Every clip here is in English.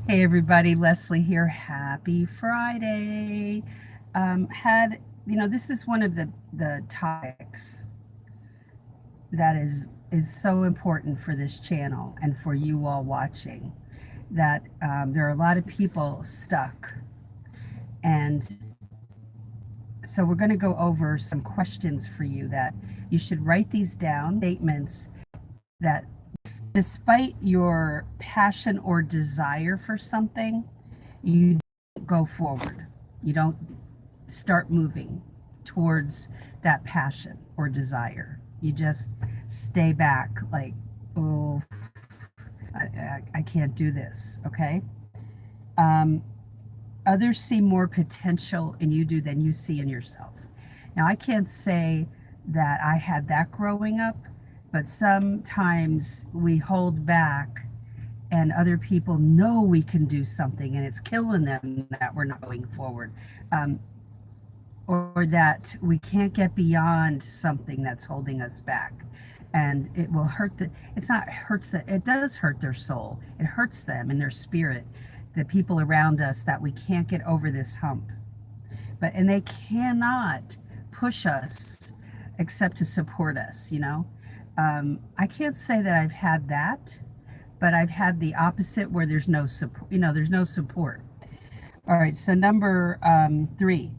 Hey everybody, Leslie here. Happy Friday. This is one of the topics that is so important for this channel and for you all watching. That there are a lot of people stuck, and so we're going to go over some questions for you that you should write these down. Statements that, despite your passion or desire for something, you don't go forward. You don't start moving towards that passion or desire. You just stay back, like, oh, I can't do this, okay? Um, Others see more potential in you do than you see in yourself. Now, I can't say that I had that growing up, but sometimes we hold back and other people know we can do something and it's killing them that we're not going forward, or that we can't get beyond something that's holding us back. And it will hurt it's not hurts that it does hurt their soul. It hurts them in their spirit, the people around us, that we can't get over this hump. And they cannot push us except to support us. I can't say that I've had that, but I've had the opposite, where there's no support. There's no support. All right, so number 3,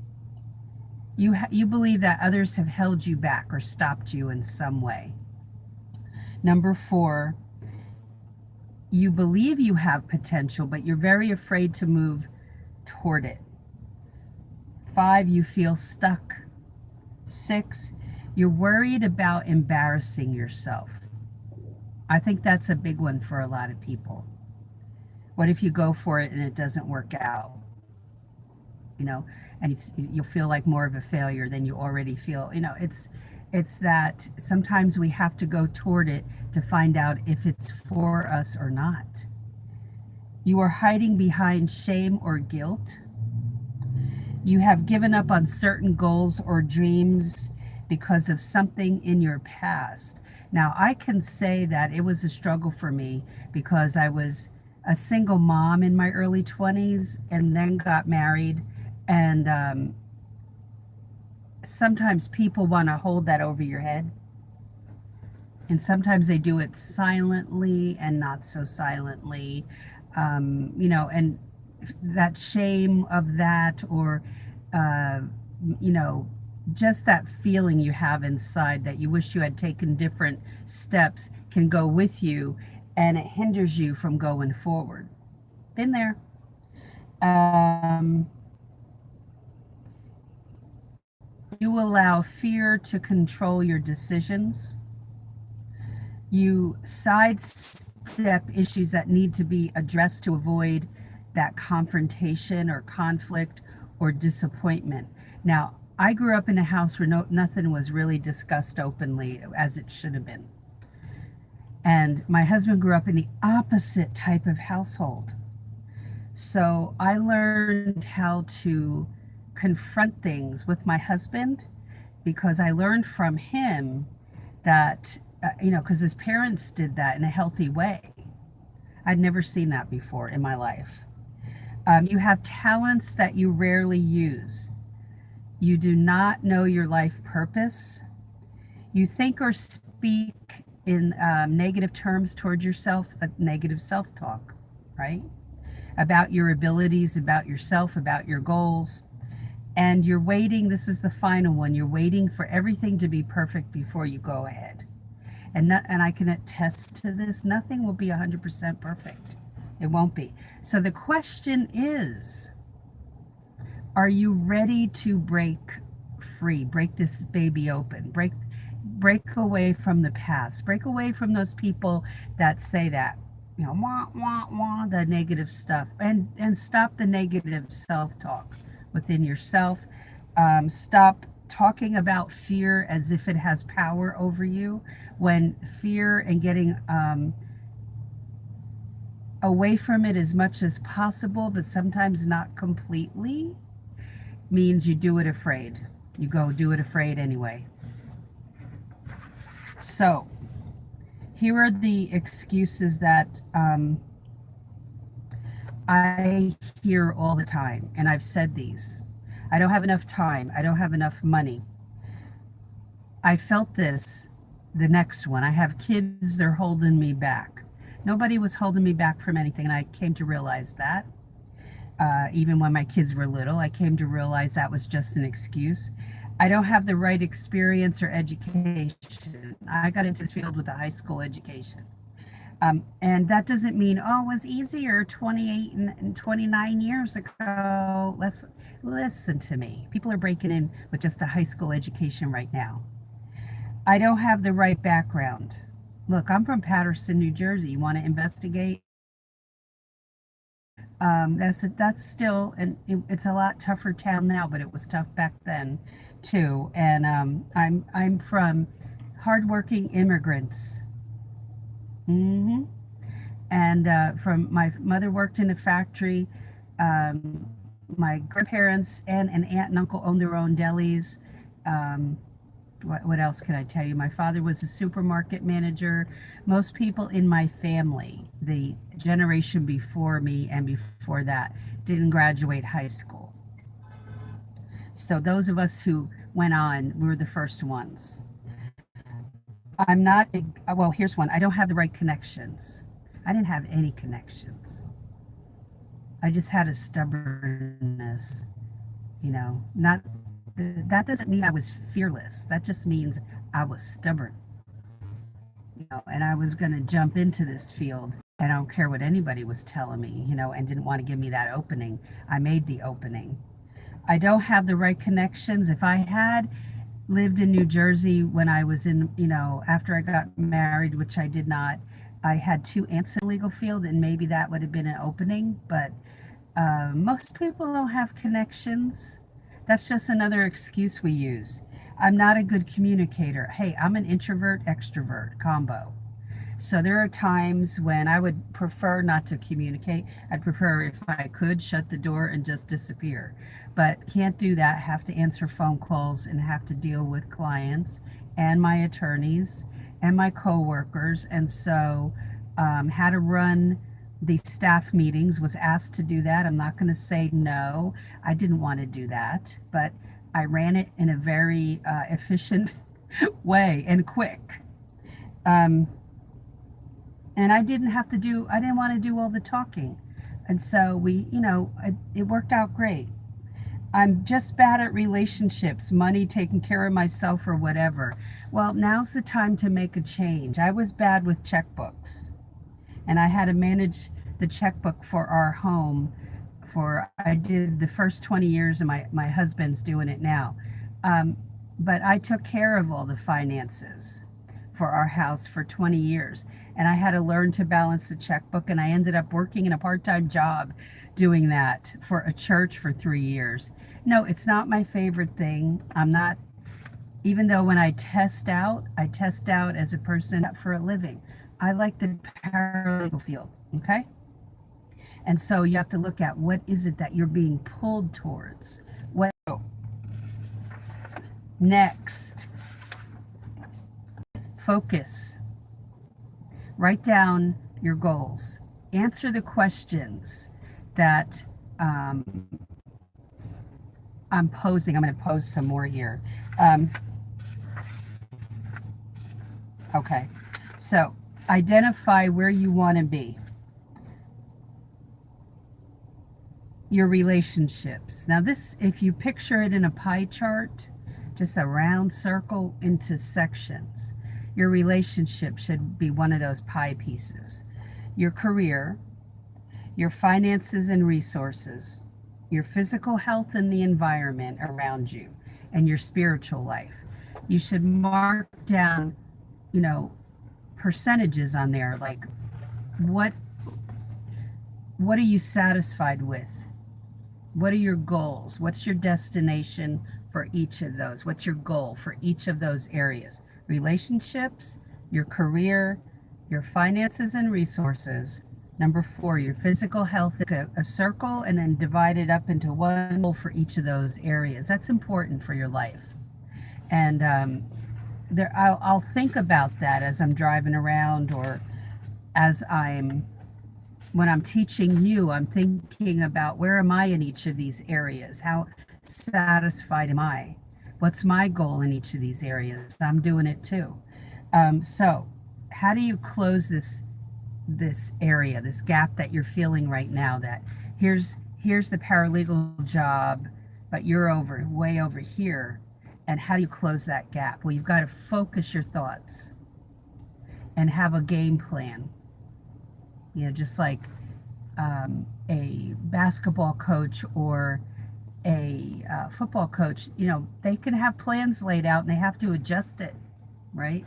you believe that others have held you back or stopped you in some way. Number 4, you believe you have potential, but you're very afraid to move toward it. 5, you feel stuck. 6, you're worried about embarrassing yourself. I think that's a big one for a lot of people. What if you go for it and it doesn't work out? And you'll feel like more of a failure than you already feel. It's that sometimes we have to go toward it to find out if it's for us or not. You are hiding behind shame or guilt. You have given up on certain goals or dreams because of something in your past. Now, I can say that it was a struggle for me because I was a single mom in my early 20s and then got married. And sometimes people want to hold that over your head. And sometimes they do it silently and not so silently. And that shame of that, or, you know, just that feeling you have inside that you wish you had taken different steps, can go with you, and it hinders you from going forward. Been there. Um, you allow fear to control your decisions. You sidestep issues that need to be addressed to avoid that confrontation or conflict or disappointment. Now, I grew up in a house where nothing was really discussed openly as it should have been. And my husband grew up in the opposite type of household. So I learned how to confront things with my husband, because I learned from him that, because his parents did that in a healthy way. I'd never seen that before in my life. You have talents that you rarely use. You do not know your life purpose. You think or speak in negative terms toward yourself, the negative self-talk, right? About your abilities, about yourself, about your goals. And you're waiting, this is the final one, you're waiting for everything to be perfect before you go ahead. And I can attest to this, nothing will be 100% perfect. It won't be. So the question is, are you ready to break free, break this baby open, break away from the past, break away from those people that say that, wah, wah, wah, the negative stuff, and stop the negative self-talk within yourself. Stop talking about fear as if it has power over you, when fear and getting away from it as much as possible, but sometimes not completely, means you do it afraid. You go do it afraid anyway. So here are the excuses that I hear all the time, and I've said these: I don't have enough time, I don't have enough money. I felt this the next one. I have kids, they're holding me back. Nobody was holding me back from anything, and I came to realize that. Even when my kids were little, I came to realize that was just an excuse. I don't have the right experience or education. I got into this field with a high school education. And that doesn't mean, oh, it was easier 28 and 29 years ago. Let's listen to me. People are breaking in with just a high school education right now. I don't have the right background. Look, I'm from Paterson, New Jersey. You want to investigate? That's still, and it's a lot tougher town now, but it was tough back then too. And I'm from hardworking immigrants. Hmm. And from my mother worked in a factory. Um, my grandparents and an aunt and uncle owned their own delis. Um, what else can I tell you? My father was a supermarket manager. Most people in my family, the generation before me and before that, didn't graduate high school. So those of us who went on were the first ones. I'm not, well, here's one. I don't have the right connections. I didn't have any connections. I just had a stubbornness, not that doesn't mean I was fearless. That just means I was stubborn, and I was going to jump into this field. I don't care what anybody was telling me, and didn't want to give me that opening. I made the opening. I don't have the right connections. If I had lived in New Jersey when I was in, after I got married, which I did not, I had two aunts in the legal field, and maybe that would have been an opening. But most people don't have connections. That's just another excuse we use. I'm not a good communicator. Hey, I'm an introvert extrovert combo. So there are times when I would prefer not to communicate. I'd prefer, if I could, shut the door and just disappear. But can't do that. Have to answer phone calls and have to deal with clients and my attorneys and my coworkers. And so had to run the staff meetings, was asked to do that. I'm not going to say no. I didn't want to do that, but I ran it in a very efficient way and quick. Um, and I didn't want to do all the talking. And so it worked out great. I'm just bad at relationships, money, taking care of myself or whatever. Well, now's the time to make a change. I was bad with checkbooks, and I had to manage the checkbook for our home I did the first 20 years, and my husband's doing it now. But I took care of all the finances for our house for 20 years. And I had to learn to balance the checkbook, and I ended up working in a part-time job doing that for a church for 3 years. No, it's not my favorite thing. I'm not, even though when I test out as a person for a living. I like the paralegal field, okay? And so you have to look at, what is it that you're being pulled towards? Next, focus. Write down your goals. Answer the questions that I'm posing. I'm going to pose some more here. Okay, so identify where you want to be. Your relationships. Now this, if you picture it in a pie chart, just a round circle into sections. Your relationship should be one of those pie pieces. Your career, your finances and resources, your physical health and the environment around you, and your spiritual life. You should mark down, percentages on there, like what are you satisfied with? What are your goals? What's your destination for each of those? What's your goal for each of those areas? Relationships, your career, your finances and resources. Number 4, your physical health, a circle, and then divide it up into one goal for each of those areas. That's important for your life. And I'll think about that as I'm driving around, or as I'm When I'm teaching you, I'm thinking about where am I in each of these areas? How satisfied am I? What's my goal in each of these areas? I'm doing it too. So, how do you close this area, this gap that you're feeling right now? That here's the paralegal job, but you're over way over here. And how do you close that gap? Well, you've got to focus your thoughts and have a game plan. Just like a basketball coach or a football coach, they can have plans laid out and they have to adjust it, right?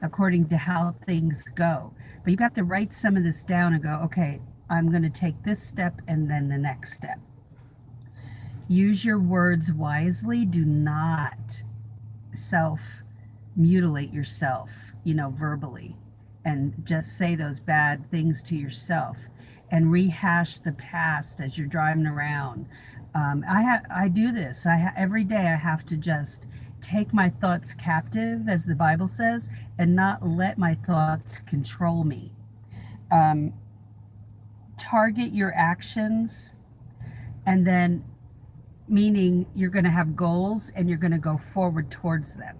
According to how things go. But you have to write some of this down and go, okay, I'm going to take this step and then the next step. Use your words wisely. Do not self mutilate yourself, verbally, and just say those bad things to yourself and rehash the past as you're driving around. I do this. Every day I have to just take my thoughts captive, as the Bible says, and not let my thoughts control me. Target your actions, and then meaning you're going to have goals and you're going to go forward towards them.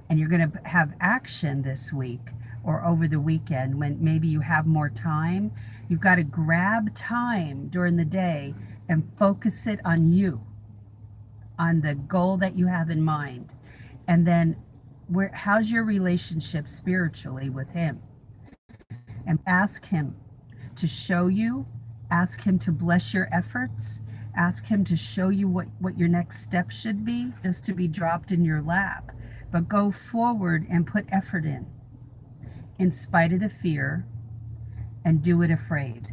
And you're going to have action this week or over the weekend when maybe you have more time. You've got to grab time during the day and focus it on you, on the goal that you have in mind. And then how's your relationship spiritually with him? And ask him to show you, ask him to bless your efforts, ask him to show you what your next step should be, just to be dropped in your lap. But go forward and put effort in spite of the fear, and do it afraid.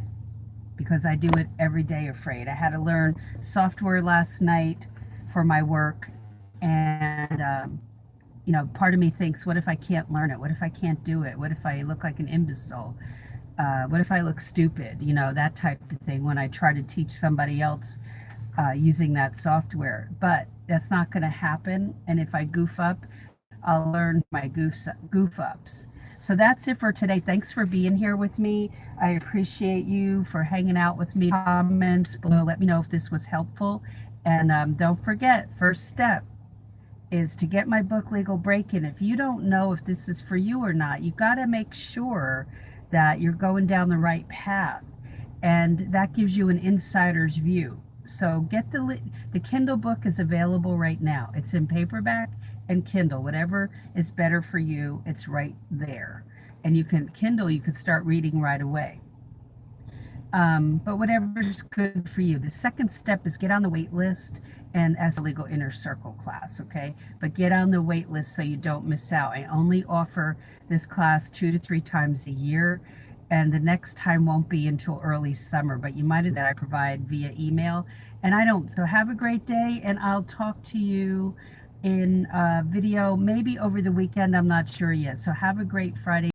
Because I do it every day afraid. I had to learn software last night for my work, and part of me thinks, what if I can't learn it? What if I can't do it? What if I look like an imbecile? What if I look stupid? That type of thing when I try to teach somebody else using that software. But that's not going to happen. And if I goof up, I'll learn my goof ups. So that's it for today. Thanks for being here with me. I appreciate you for hanging out with me. Comments below. Let me know if this was helpful. And don't forget, first step is to get my book, Legal Break-In. If you don't know if this is for you or not, you got to make sure that you're going down the right path. And that gives you an insider's view. So get the Kindle book is available right now. It's in paperback and Kindle, whatever is better for you, it's right there. And you can start reading right away. But whatever is good for you. The second step is get on the wait list and ask a legal inner circle class, okay? But get on the wait list so you don't miss out. I only offer this class 2 to 3 times a year, and the next time won't be until early summer, but you might as well. I provide via email, and I don't. So have a great day, and I'll talk to you in a video maybe over the weekend. I'm not sure yet. So have a great Friday.